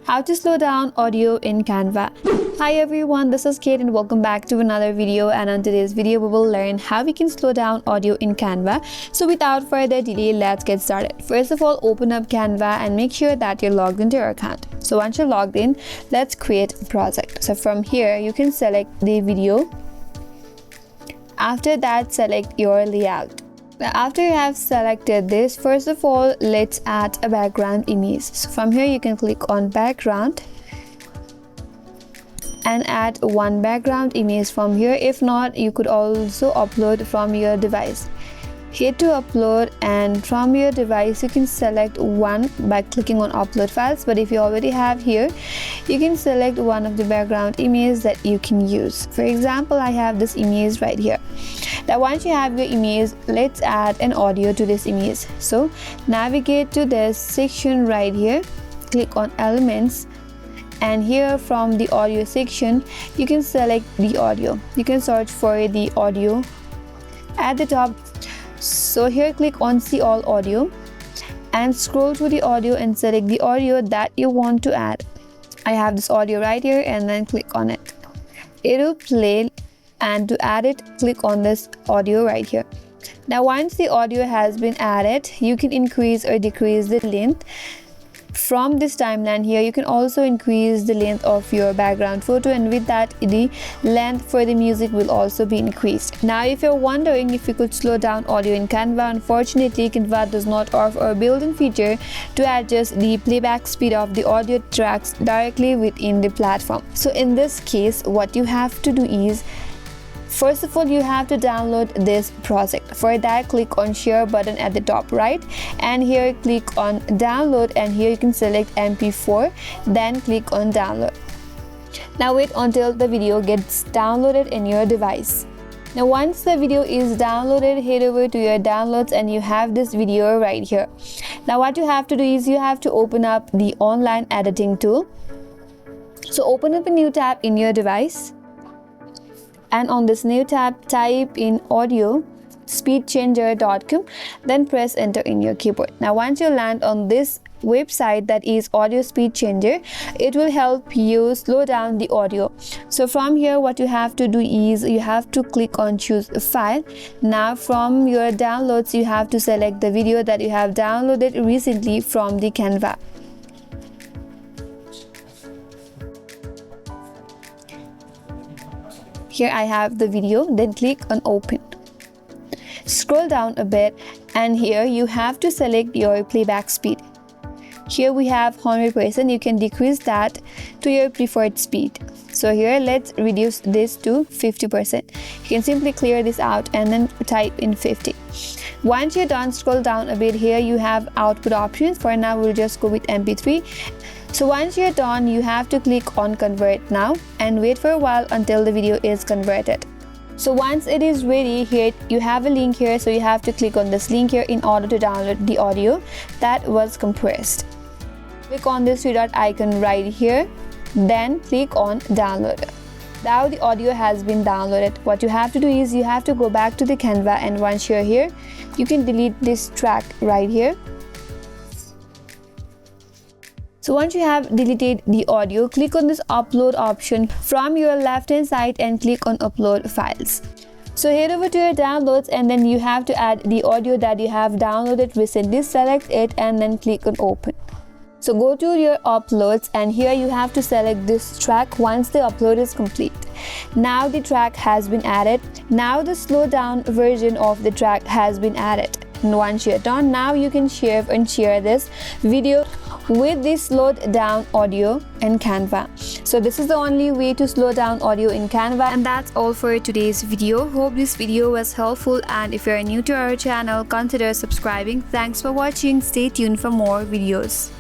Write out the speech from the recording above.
How to slow down audio in Canva. Hi everyone, this is Kate and welcome back to another video, and on today's video we will learn how we can slow down audio in Canva. So without further delay, let's get started. First of all, open up Canva and make sure that you're logged into your account. So once you're logged in, let's create a project. So from here you can select the video. After that, select your layout. Now after you have selected this, first of all, let's add a background image. So from here you can click on background and add one background image from here. If not, you could also upload from your device. Hit to upload, and from your device you can select one by clicking on upload files, but if you already have here, you can select one of the background images that you can use. For example, I have this image right here. Now once you have your image, let's add an audio to this image. So navigate to this section right here, click on elements, and here from the audio section you can select the audio. You can search for the audio at the top. So here click on see all audio and scroll to the audio and select the audio that you want to add. I have this audio right here, and then click on it. It will play, and to add it, click on this audio right here. Now once the audio has been added, you can increase or decrease the length. From this timeline here, you can also increase the length of your background photo, and with that the length for the music will also be increased. Now if you're wondering if you could slow down audio in Canva, unfortunately Canva does not offer a built-in feature to adjust the playback speed of the audio tracks directly within the platform. So in this case, what you have to do is, first of all, you have to download this project. For that, click on share button at the top right, and here click on download, and here you can select MP4, then click on download. Now wait until the video gets downloaded in your device. Now once the video is downloaded, head over to your downloads and you have this video right here. Now what you have to do is you have to open up the online editing tool. So open up a new tab in your device, and on this new tab type in audio speedchanger.com, then press enter in your keyboard. Now once you land on this website, that is audio speed changer, it will help you slow down the audio. So from here what you have to do is you have to click on choose a file. Now from your downloads you have to select the video that you have downloaded recently from the Canva. Here I have the video, then click on open. Scroll down a bit, and here you have to select your playback speed. Here we have 100%. You can decrease that to your preferred speed. So here let's reduce this to 50%. You can simply clear this out and then type in 50. Once you're done, scroll down a bit. Here you have output options. For now we'll just go with MP3. So once you're done, you have to click on convert now and wait for a while until the video is converted. So once it is ready, here you have a link here, so you have to click on this link here in order to download the audio that was compressed. Click on this three dot icon right here, then click on download. Now the audio has been downloaded. What you have to do is you have to go back to the Canva, and once you're here, you can delete this track right here. So once you have deleted the audio, click on this upload option from your left hand side and click on upload files. So head over to your downloads, and then you have to add the audio that you have downloaded recently. Select it and then click on open. So go to your uploads, and here you have to select this track once the upload is complete. Now the track has been added. Now the slow down version of the track has been added. And once you're done, now you can share this video with the slowed down audio in Canva. So this is the only way to slow down audio in Canva, and that's all for today's video. Hope this video was helpful, and if you're new to our channel, consider subscribing. Thanks for watching. Stay tuned for more videos.